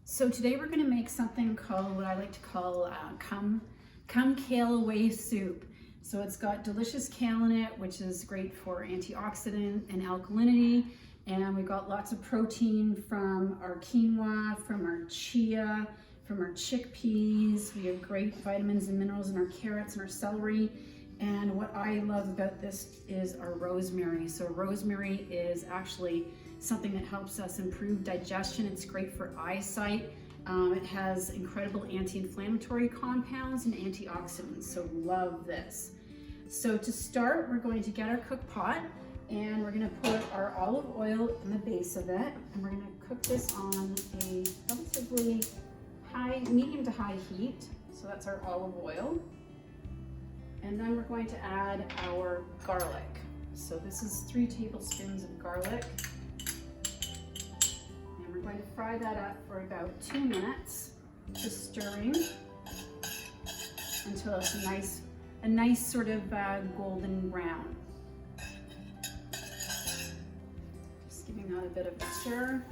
So today we're going to make something called what I like to call come kale away soup. So it's got delicious kale in it, which is great for antioxidant and alkalinity. And we've got lots of protein from our quinoa, from our chia, from our chickpeas. We have great vitamins and minerals in our carrots and our celery. And what I love about this is our rosemary. So rosemary is actually something that helps us improve digestion. It's great for eyesight. It has incredible anti-inflammatory compounds and antioxidants, so love this. So to start, we're going to get our cook pot and we're going to put our olive oil in the base of it, and we're going to cook this on a relatively medium to high heat. So that's our olive oil. And then we're going to add our garlic. So this is 3 tablespoons of garlic. And we're going to fry that up for about 2 minutes, just stirring until it's a nice sort of golden brown. Just giving that a bit of a stir.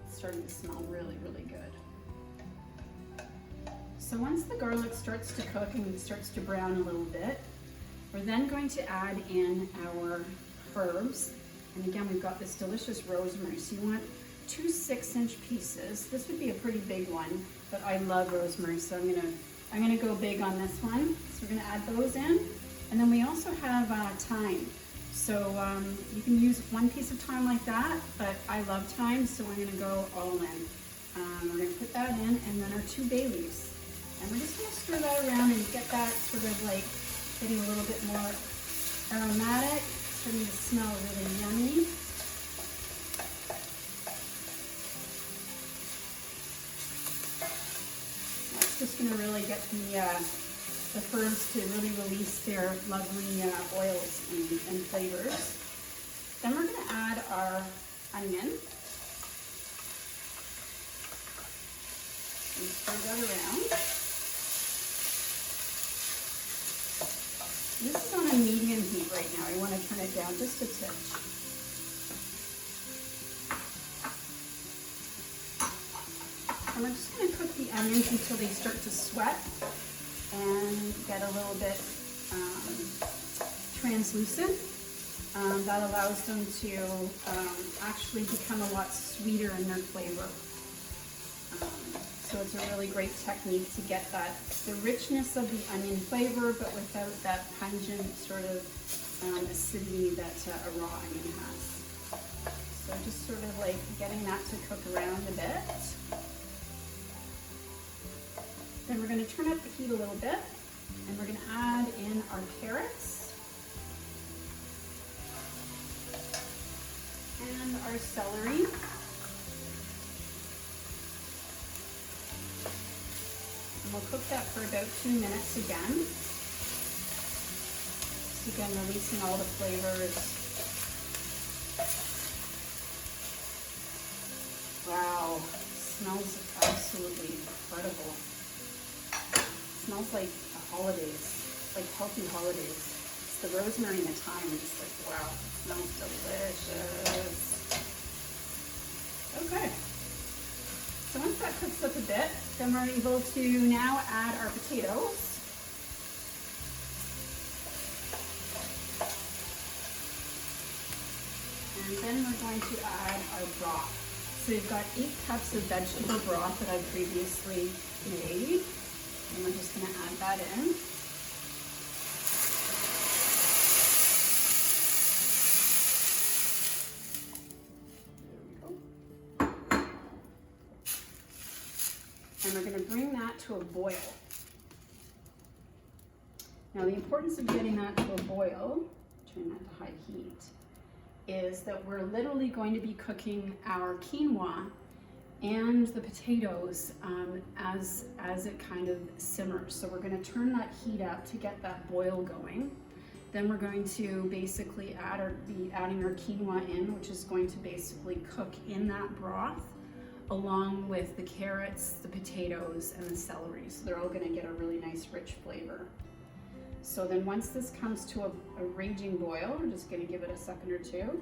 It's starting to smell really, really good. So once the garlic starts to cook and starts to brown a little bit, we're then going to add in our herbs. And again, we've got this delicious rosemary. So you want 2 6-inch pieces. This would be a pretty big one, but I love rosemary, so I'm gonna go big on this one. So we're gonna add those in. And then we also have thyme. So you can use 1 piece of thyme like that, but I love thyme, so I'm gonna go all in. We're gonna put that in, and then our 2 bay leaves. And we're just going to stir that around and get that sort of like getting a little bit more aromatic, starting to smell really yummy. That's just going to really get the herbs to really release their lovely oils and flavors. Then we're going to add our onion. And stir that around. This is on a medium heat right now. I want to turn it down just a touch. And we're just going to cook the onions until they start to sweat and get a little bit translucent. That allows them to actually become a lot sweeter in their flavor. So it's a really great technique to get the richness of the onion flavor, but without that pungent sort of acidity that a raw onion has. So just sort of like getting that to cook around a bit. Then we're going to turn up the heat a little bit, and we're going to add in our carrots and our celery. And we'll cook that for about 2 minutes again. Just again, releasing all the flavors. Wow, smells absolutely incredible. Smells like the holidays, like healthy holidays. It's the rosemary and the thyme. I'm just like, wow, it smells delicious. Okay. So once that cooks up a bit, then we're able to now add our potatoes. And then we're going to add our broth. So we've got 8 cups of vegetable broth that I previously made. And we're just going to add that in. And we're going to bring that to a boil. Now the importance of getting that to a boil, turn that to high heat, is that we're literally going to be cooking our quinoa and the potatoes as it kind of simmers. So we're going to turn that heat up to get that boil going. Then we're going to basically be adding our quinoa in, which is going to basically cook in that broth, along with the carrots, the potatoes, and the celery. So they're all going to get a really nice rich flavor. So then once this comes to a raging boil, we're just going to give it a second or two.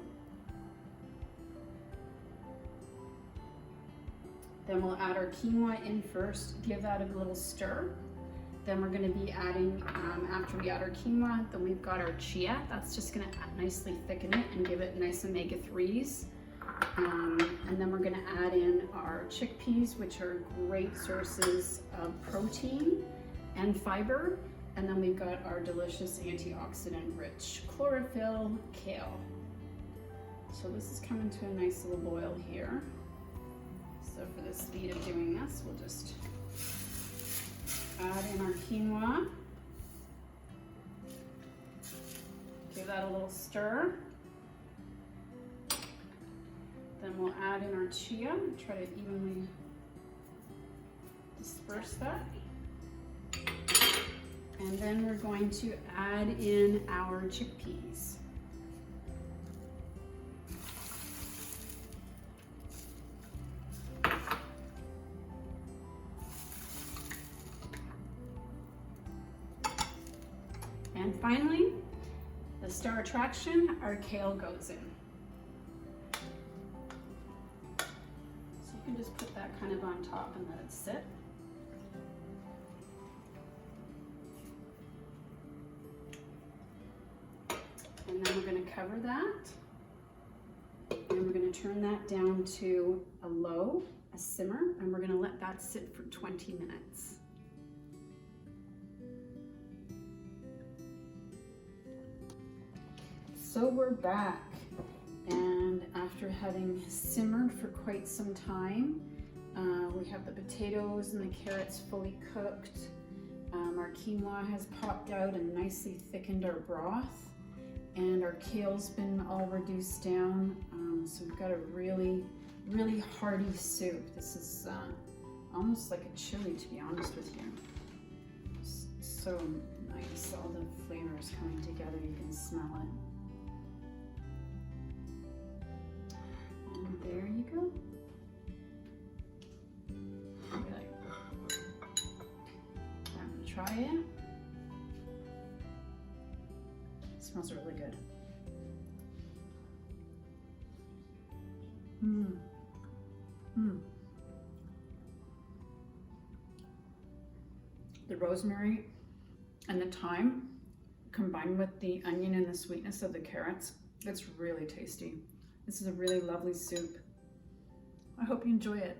Then we'll add our quinoa in first, give that a little stir. Then we're going to be adding, after we add our quinoa, then we've got our chia. That's just going to nicely thicken it and give it nice omega-3s. And then we're going to add in our chickpeas, which are great sources of protein and fiber. And then we've got our delicious antioxidant-rich chlorophyll kale. So this is coming to a nice little boil here. So for the speed of doing this, we'll just add in our quinoa. Give that a little stir. Then we'll add in our chia, try to evenly disperse that. And then we're going to add in our chickpeas. And finally, the star attraction, our kale goes in. So you can just put that kind of on top and let it sit. And then we're going to cover that. And we're going to turn that down to a simmer, and we're going to let that sit for 20 minutes. So we're back, and after having simmered for quite some time, we have the potatoes and the carrots fully cooked. Our quinoa has popped out and nicely thickened our broth, and our kale's been all reduced down. So we've got a really, really hearty soup. This is almost like a chili, to be honest with you. It's so nice, all the flavors coming together, you can smell it. And there you go. I'm gonna try it. It smells really good. The rosemary and the thyme combined with the onion and the sweetness of the carrots, it's really tasty. This is a really lovely soup. I hope you enjoy it.